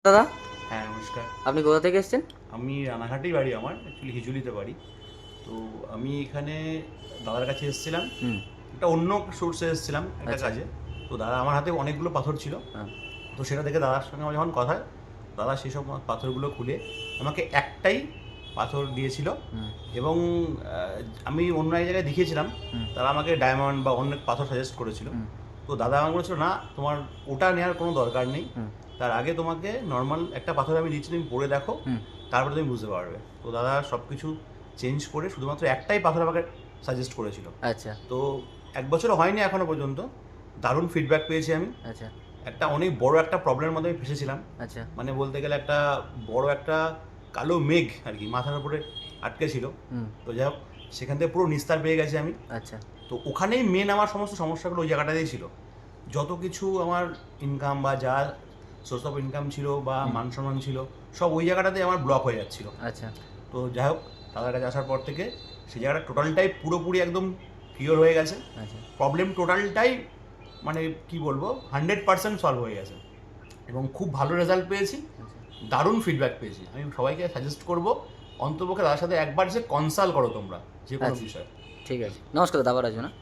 দাদা, হ্যাঁ, নমস্কার। আপনি কোথা থেকে এসেছেন? আমি রানাঘাটেই বাড়ি আমার, অ্যাকচুয়ালি হিজুলিতে বাড়ি। তো আমি এখানে দাদার কাছে এসেছিলাম, হুম। একটা অন্য সোর্সে এসেছিলাম একটা আচ্ছা। কাজে। তো দাদা আমার হাতে অনেকগুলো পাথর ছিল। হ্যাঁ। তো সেটা দেখে দাদার সঙ্গে আমার যখন কথা হয়, দাদা সেসব পাথরগুলো খুলে আমাকে একটাই পাথর দিয়েছিল। হুম। এবং আমি অন্য এক জায়গায় দেখিয়েছিলাম, হুম। তারা আমাকে ডায়মন্ড বা অনেক পাথর সাজেস্ট করেছিল। হুম। তো দাদা আমাকে বলেছিল, না তোমার ওটা নেওয়ার কোনো দরকার নেই, হুম। তার আগে তোমাকে নর্মাল একটা পাথর আমি দিচ্ছি, তুমি পরে দেখো, হুম। তারপরে তুমি বুঝতে পারবে। তো দাদা সব কিছু চেঞ্জ করে শুধুমাত্র একটাই পাথর আমাকে সাজেস্ট করেছিল। আচ্ছা। তো 1 বছরও হয়নি এখনো পর্যন্ত, দারুণ ফিডব্যাক পেয়েছি আমি। আচ্ছা। একটা অনেক বড় একটা প্রবলেমের মধ্যে আমি ফেসেছিলাম, আচ্ছা। মানে বলতে গেলে একটা বড় একটা কালো মেঘ আর কি মাথার উপরে আটকে ছিল। হুম। তো যাই হোক, সেখান থেকে পুরো নিস্তার পেয়ে গেছি আমি। আচ্ছা। তো ওখানেই মেন আমার সমস্ত সমস্যাগুলো ওই জায়গাটাতেই ছিল। যত কিছু আমার ইনকাম বা যা সোর্স অফ ইনকাম ছিল বা হুম। মান সম্মান ছিল, সব ওই জায়গাটাতেই আমার ব্লক হয়ে যাচ্ছিল। আচ্ছা। তো যাই হোক, দাদার কাছে আসার পর থেকে সেই জায়গাটা টোটালটাই পুরোপুরি একদম ক্লিয়ার হয়ে গেছে। আচ্ছা। প্রবলেম টোটালটাই মানে কি বলবো 100% সলভ হয়ে গেছে এবং খুব ভালো রেজাল্ট পেয়েছি, আচ্ছা। দারুণ ফিডব্যাক পেয়েছি। আমি সবাইকে সাজেস্ট করবো অন্তপক্ষে দাদার সাথে একবার যে কনসাল্ট করো তোমরা যে কোনো আচ্ছা, বিষয়। ঠিক আছে। নমস্কার দাদা, আবার আসবেন, হ্যাঁ?